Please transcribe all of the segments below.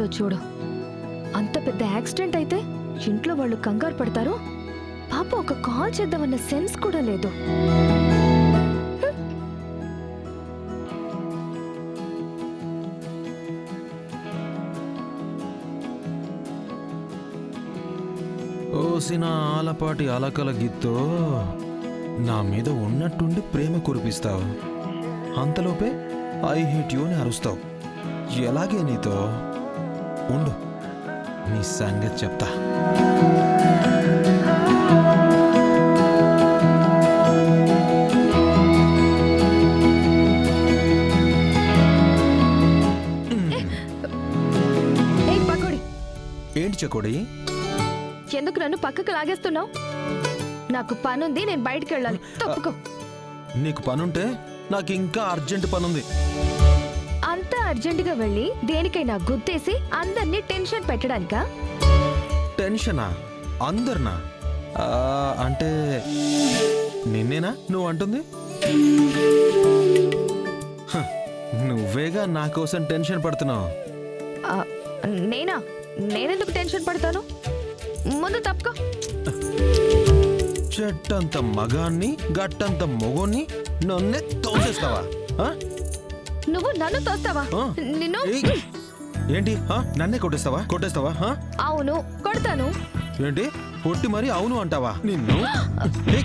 ఉంటాడో చూడు. అంత పెద్ద యాక్సిడెంట్ అయితే ఇంట్లో వాళ్ళు కంగారు పడతారు. పాప ఒక కాల్ చేద్దామన్న సెన్స్ కూడా లేదు. ఓసిన ఆలపాటి అలకల గిత్తో నా మీద ఉన్నట్టుండి ప్రేమ కురిపిస్తావు. అంతలోపే ఐ హేట్ యూ అని అరుస్తావు. ఎలాగే నీతో ఉండు, నీ సంగతి చెప్తా. ఏంటి చకోడి? ఎందుకు నన్ను పక్కకు లాగేస్తున్నావు? నాకు పనుంది, నేను బయటికి వెళ్ళాలి. తప్పుకో. నీకు పనుంటే నాకు ఇంకా అర్జెంట్ పనుంది. అంత అర్జెంటుగా వెళ్ళి దేనికైనా గుద్దేసి అందరినీ టెన్షన్ పెట్టడానికా? టెన్షనా? అందరినా? అంటే నిన్నేనా నువ్వు అంటుంది? నువ్వేగా నా కోసం టెన్షన్ పడుతున్నావు. నేనా? నేనెందుకు టెన్షన్ పడతాను? ముందు తప్పుకో. చెట్టంత మగాన్ని గట్టంత మొగోన్ని నన్నే తోసేస్తావా? నువ్వు నన్ను తోస్తావా? నిన్ను ఏంటి? నన్నే కొట్టేస్తావా? అవును, కొడతాను. ఏంటి కొట్టి మరి అవును అంటావా? నిన్ను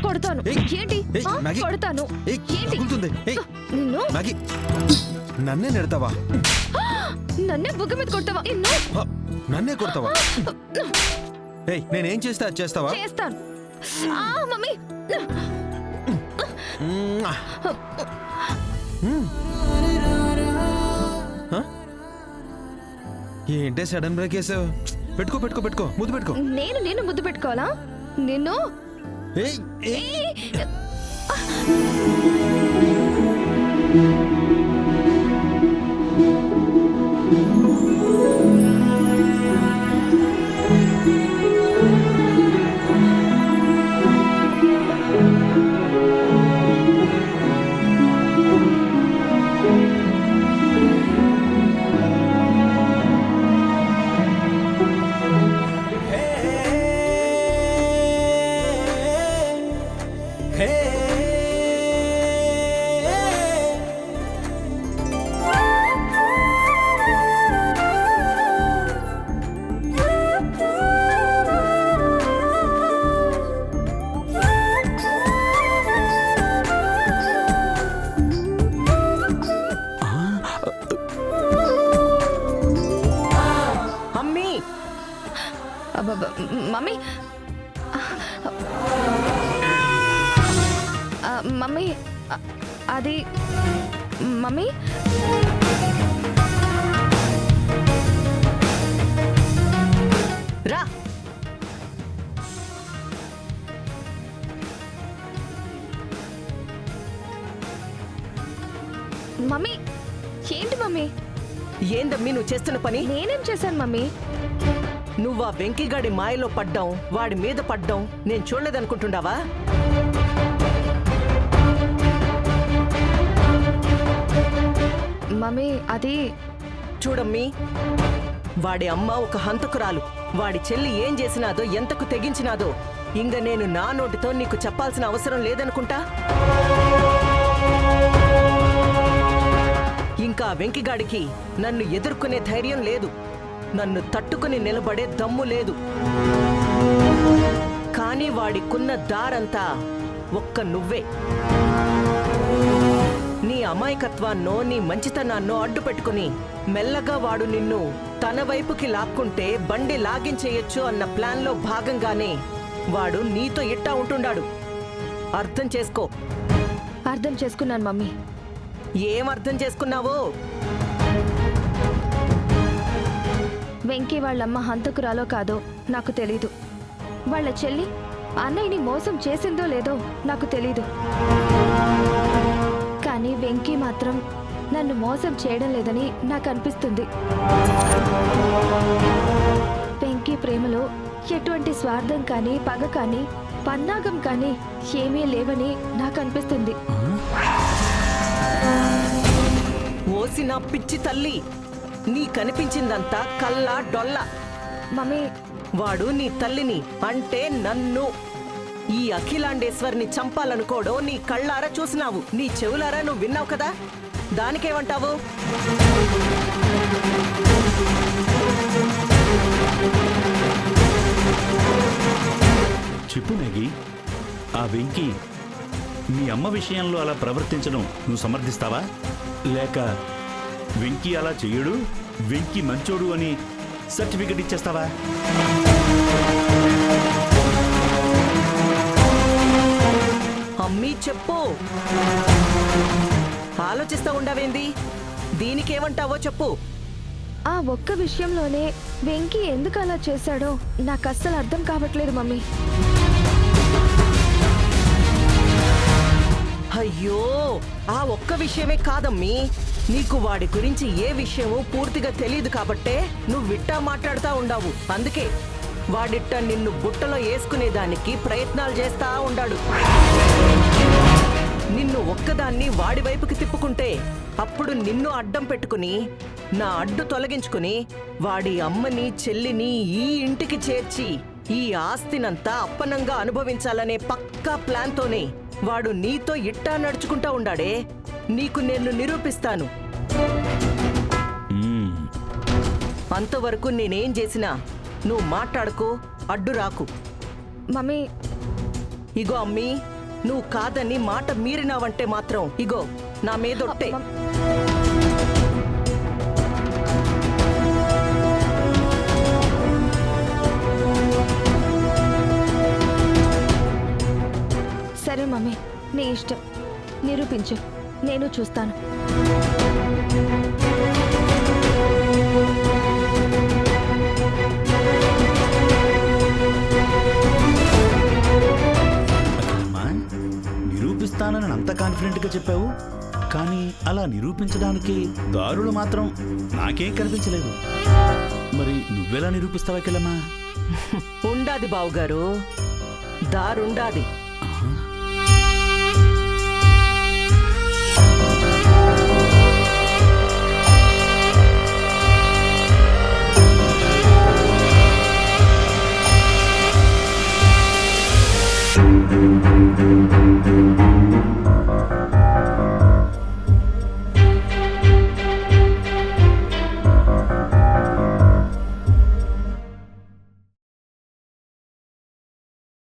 కొడతాను. ఏంటి? కొడతాను. నిన్ను నన్నే నెడతావా? నన్నే బుగ్గ మీద కొడతావా? నన్నే కొడతావా? నేనేం చేస్తే అది చేస్తావా? చేస్తాను. మమ్మీ, ఏంటే సడన్ బ్రేక్ వేసావు? పెట్టుకో ముద్దు పెట్టుకో. నేను ముద్దు పెట్టుకోవాలా? నిన్ను మమ్మీ మమ్మీ అది మమ్మీ రా. మమ్మీ ఏంటి మమ్మీ? ఏందమ్మీ నువ్వు చేస్తున్న పని? నేనేం చేశాను మమ్మీ? నువ్వు ఆ వెంకీగాడి మాయలో పడ్డాం, వాడి మీద పడ్డాం నేను చూడలేదనుకుంటున్నావా? మమ్మీ అది చూడమ్మీ, వాడి అమ్మ ఒక హంతకురాలు. వాడి చెల్లి ఏం చేసినాదో, ఎంతకు తెగించినాదో ఇంక నేను నా నోటితో నీకు చెప్పాల్సిన అవసరం లేదనుకుంటా. ఇంకా వెంకిగాడికి నన్ను ఎదుర్కొనే ధైర్యం లేదు, నన్ను తట్టుకుని నిలబడే దమ్ము లేదు. కానీ వాడికున్న దారంతా ఒక్క నువ్వే. నీ అమాయకత్వాన్నో నీ మంచితనాన్నో అడ్డు పెట్టుకుని మెల్లగా వాడు నిన్ను తన వైపుకి లాక్కుంటే బండి లాగించేయచ్చు అన్న ప్లాన్లో భాగంగానే వాడు నీతో ఇట్టా ఉంటున్నాడు. అర్థం చేసుకో. అర్థం చేసుకున్నాను మమ్మీ. ఏం అర్థం చేసుకున్నావో? వెంకీ వాళ్ళమ్మ హంతకురాలో కాదో నాకు తెలీదు. వాళ్ళ చెల్లి అన్నయ్యని మోసం చేసిందో లేదో నాకు తెలీదు. కానీ వెంకీ మాత్రం నన్ను మోసం చేయడం లేదని నాకు అనిపిస్తుంది. వెంకీ ప్రేమలో ఎటువంటి స్వార్థం కానీ, పగ కానీ, పన్నాగం కానీ ఏమీ లేవని నాకు అనిపిస్తుంది. ఓసి నా పిచ్చి తల్లి, నీ కనిపించిందంతా కల్లా డొల్ల. మమ్మీ వాడు నీ తల్లిని అంటే నన్ను, ఈ అఖిలాండేశ్వర్ని చంపాలనుకోవడం నీ కళ్ళారా చూసినావు, నీ చెవులారా నువ్వు విన్నావు కదా. దానికేమంటావు? చెప్పు మ్యాగీ, ఆ వెంకీ మీ అమ్మ విషయంలో అలా ప్రవర్తించడం నువ్వు సమర్థిస్తావా? లేక వెంకీ అలా చెయ్యడు, వెంకీ మంచోడు అని సర్టిఫికెట్ ఇచ్చేస్తావా? అమ్మీ చెప్పు, ఆలోచిస్తా ఉండవేంది? దీనికేమంటావో చెప్పు. ఆ ఒక్క విషయంలోనే వెంకీ ఎందుకు అలా చేశాడో నాకు అస్సలు అర్థం కావట్లేదు మమ్మీ. అయ్యో, ఆ ఒక్క విషయమే కాదమ్మీ, నీకు వాడి గురించి ఏ విషయమూ పూర్తిగా తెలియదు కాబట్టే నువ్వు విట్టా మాట్లాడుతా ఉండావు. అందుకే వాడిట్ట నిన్ను బుట్టలో వేసుకునేదానికి ప్రయత్నాలు చేస్తా ఉండాడు. నిన్ను ఒక్కదాన్ని వాడి వైపుకి తిప్పుకుంటే అప్పుడు నిన్ను అడ్డం పెట్టుకుని నా అడ్డు తొలగించుకుని వాడి అమ్మని చెల్లిని ఈ ఇంటికి చేర్చి ఈ ఆస్తినంతా అప్పనంగా అనుభవించాలనే పక్కా ప్లాన్తోనే వాడు నీతో ఇట్టా నడుచుకుంటా ఉండాడే. నీకు నేను నిరూపిస్తాను. అంతవరకు నేనేం చేసినా నువ్వు మాట్లాడుకో, అడ్డు రాకు. మమ్మీ ఇగో అమ్మీ, నువ్వు కాదని మాట మీరినావంటే మాత్రం ఇగో నా మీదొట్టే. సరే మమ్మీ, నీ ఇష్టం, నిరూపించు, నేను చూస్తాను. అమ్మా, నిరూపిస్తానని అంత కాన్ఫిడెంట్గా చెప్పావు, కానీ అలా నిరూపించడానికి దారులు మాత్రం నాకేం కనిపించలేదు. మరి నువ్వెలా నిరూపిస్తావా కిలమ్మా? ఉండాది బావుగారు, దారుండాది.